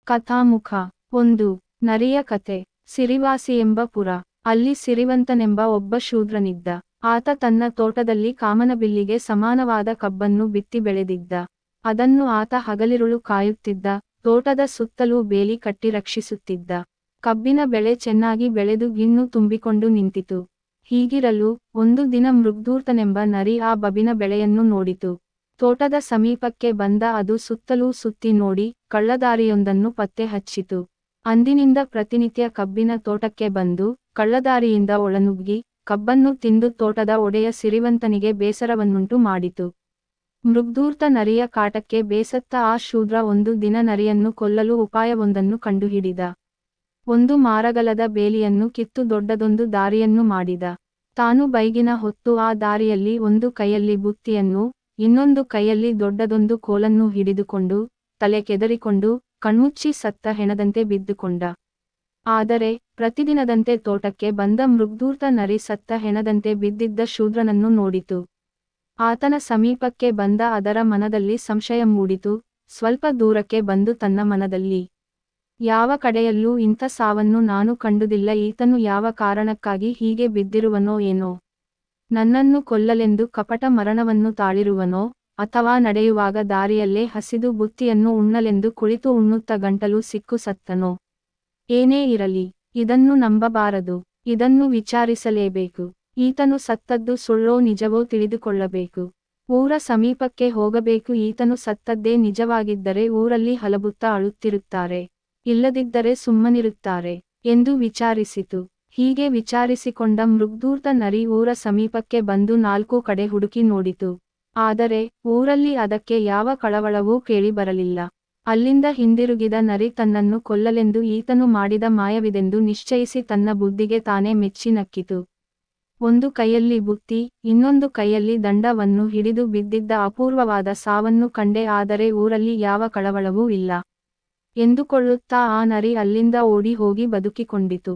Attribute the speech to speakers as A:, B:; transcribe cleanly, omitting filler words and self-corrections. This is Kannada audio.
A: ಕಥಾಮುಖ 1. ನರಿಯ ಕತೆ. ಸಿರಿವಾಸಿ ಎಂಬ ಪುರ. ಅಲ್ಲಿ ಸಿರಿವಂತನೆಂಬ ಒಬ್ಬ ಶೂದ್ರನಿದ್ದ. ಆತ ತನ್ನ ತೋಟದಲ್ಲಿ ಕಾಮನಬಿಲ್ಲಿಗೆ ಸಮಾನವಾದ ಕಬ್ಬನ್ನು ಬಿತ್ತಿ ಬೆಳೆದಿದ್ದ. ಅದನ್ನು ಆತ ಹಗಲಿರುಳು ಕಾಯುತ್ತಿದ್ದ, ತೋಟದ ಸುತ್ತಲೂ ಬೇಲಿ ಕಟ್ಟಿ ರಕ್ಷಿಸುತ್ತಿದ್ದ. ಕಬ್ಬಿನ ಬೆಳೆ ಚೆನ್ನಾಗಿ ಬೆಳೆದು ಗಿಣ್ಣು ತುಂಬಿಕೊಂಡು ನಿಂತಿತು. ಹೀಗಿರಲು ಒಂದು ದಿನ ಮೃಗ್ಧೂರ್ತನೆಂಬ ನರಿ ಆ ಬಬಿನ ಬೆಳೆಯನ್ನು ನೋಡಿತು. ತೋಟದ ಸಮೀಪಕ್ಕೆ ಬಂದ ಅದು ಸುತ್ತಲೂ ಸುತ್ತಿ ನೋಡಿ ಕಳ್ಳದಾರಿಯೊಂದನ್ನು ಪತ್ತೆ ಹಚ್ಚಿತು. ಅಂದಿನಿಂದ ಪ್ರತಿನಿತ್ಯ ಕಬ್ಬಿನ ತೋಟಕ್ಕೆ ಬಂದು ಕಳ್ಳದಾರಿಯಿಂದ ಒಳನುಗ್ಗಿ ಕಬ್ಬನ್ನು ತಿಂದು ತೋಟದ ಒಡೆಯ ಸಿರಿವಂತನಿಗೆ ಬೇಸರವನ್ನುಂಟು ಮಾಡಿತು. ಮೃಗ್ಧೂರ್ತ ನರಿಯ ಕಾಟಕ್ಕೆ ಬೇಸತ್ತ ಆ ಶೂದ್ರ ಒಂದು ದಿನ ನರಿಯನ್ನು ಕೊಲ್ಲಲು ಉಪಾಯವೊಂದನ್ನು ಕಂಡುಹಿಡಿದ. ಒಂದು ಮಾರಗಲದ ಬೇಲಿಯನ್ನು ಕಿತ್ತು ದೊಡ್ಡದೊಂದು ದಾರಿಯನ್ನು ಮಾಡಿದ. ತಾನು ಬೈಗಿನ ಹೊತ್ತು ಆ ದಾರಿಯಲ್ಲಿ ಒಂದು ಕೈಯಲ್ಲಿ ಬುತ್ತಿಯನ್ನು, ಇನ್ನೊಂದು ಕೈಯಲ್ಲಿ ದೊಡ್ಡದೊಂದು ಕೋಲನ್ನು ಹಿಡಿದುಕೊಂಡು, ತಲೆ ಕೆದರಿಕೊಂಡು, ಕಣ್ಮುಚ್ಚಿ ಸತ್ತ ಹೆಣದಂತೆ ಬಿದ್ದುಕೊಂಡ. ಆದರೆ ಪ್ರತಿದಿನದಂತೆ ತೋಟಕ್ಕೆ ಬಂದ ಮೃಗ್ಧೂರ್ತ ನರಿ ಸತ್ತ ಹೆಣದಂತೆ ಬಿದ್ದಿದ್ದ ಶೂದ್ರನನ್ನು ನೋಡಿತು. ಆತನ ಸಮೀಪಕ್ಕೆ ಬಂದ ಅದರ ಮನದಲ್ಲಿ ಸಂಶಯ ಮೂಡಿತು. ಸ್ವಲ್ಪ ದೂರಕ್ಕೆ ಬಂದು ತನ್ನ ಮನದಲ್ಲಿ, ಯಾವ ಕಡೆಯಲ್ಲೂ ಇಂಥ ಸಾವನ್ನು ನಾನು ಕಂಡುದಿಲ್ಲ, ಈತನು ಯಾವ ಕಾರಣಕ್ಕಾಗಿ ಹೀಗೆ ಬಿದ್ದಿರುವನೋ ಏನೋ, ನನ್ನನ್ನು ಕೊಲ್ಲಲೆಂದು ಕಪಟ ಮರಣವನ್ನು ತಾಳಿರುವನೋ, ಅಥವಾ ನಡೆಯುವಾಗ ದಾರಿಯಲ್ಲೇ ಹಸಿದು ಬುತ್ತಿಯನ್ನು ಉಣ್ಣಲೆಂದು ಕುಳಿತು ಉಣ್ಣುತ್ತ ಗಂಟಲು ಸಿಕ್ಕು ಸತ್ತನೋ. ಏನೇ ಇರಲಿ, ಇದನ್ನು ನಂಬಬಾರದು, ಇದನ್ನು ವಿಚಾರಿಸಲೇಬೇಕು. ಈತನು ಸತ್ತದ್ದು ಸುಳ್ಳೋ ನಿಜವೋ ತಿಳಿದುಕೊಳ್ಳಬೇಕು. ಊರ ಸಮೀಪಕ್ಕೆ ಹೋಗಬೇಕು. ಈತನು ಸತ್ತದ್ದೇ ನಿಜವಾಗಿದ್ದರೆ ಊರಲ್ಲಿ ಹಲಬುತ್ತ ಅಳುತ್ತಿರುತ್ತಾರೆ, ಇಲ್ಲದಿದ್ದರೆ ಸುಮ್ಮನಿರುತ್ತಾರೆ ಎಂದು ವಿಚಾರಿಸಿತು. ಹೀಗೆ ವಿಚಾರಿಸಿಕೊಂಡ ಮೃಗ್ಧೂರ್ತ ನರಿ ಊರ ಸಮೀಪಕ್ಕೆ ಬಂದು ನಾಲ್ಕು ಕಡೆ ಹುಡುಕಿ ನೋಡಿತು. ಆದರೆ ಊರಲ್ಲಿ ಅದಕ್ಕೆ ಯಾವ ಕಳವಳವೂ ಕೇಳಿ ಬರಲಿಲ್ಲ. ಅಲ್ಲಿಂದ ಹಿಂದಿರುಗಿದ ನರಿ ತನ್ನನ್ನು ಕೊಲ್ಲಲೆಂದು ಈತನು ಮಾಡಿದ ಮಾಯವಿದೆಂದು ನಿಶ್ಚಯಿಸಿ ತನ್ನ ಬುದ್ಧಿಗೆ ತಾನೇ ಮೆಚ್ಚಿ ನಕ್ಕಿತು. ಒಂದು ಕೈಯಲ್ಲಿ ಬುತ್ತಿ, ಇನ್ನೊಂದು ಕೈಯಲ್ಲಿ ದಂಡವನ್ನು ಹಿಡಿದು ಬಿದ್ದಿದ್ದ ಅಪೂರ್ವವಾದ ಸಾವನ್ನು ಕಂಡೆ, ಆದರೆ ಊರಲ್ಲಿ ಯಾವ ಕಳವಳವೂ ಇಲ್ಲ ಎಂದುಕೊಳ್ಳುತ್ತಾ ಆ ನರಿ ಅಲ್ಲಿಂದ ಓಡಿ ಹೋಗಿ ಬದುಕಿಕೊಂಡಿತು.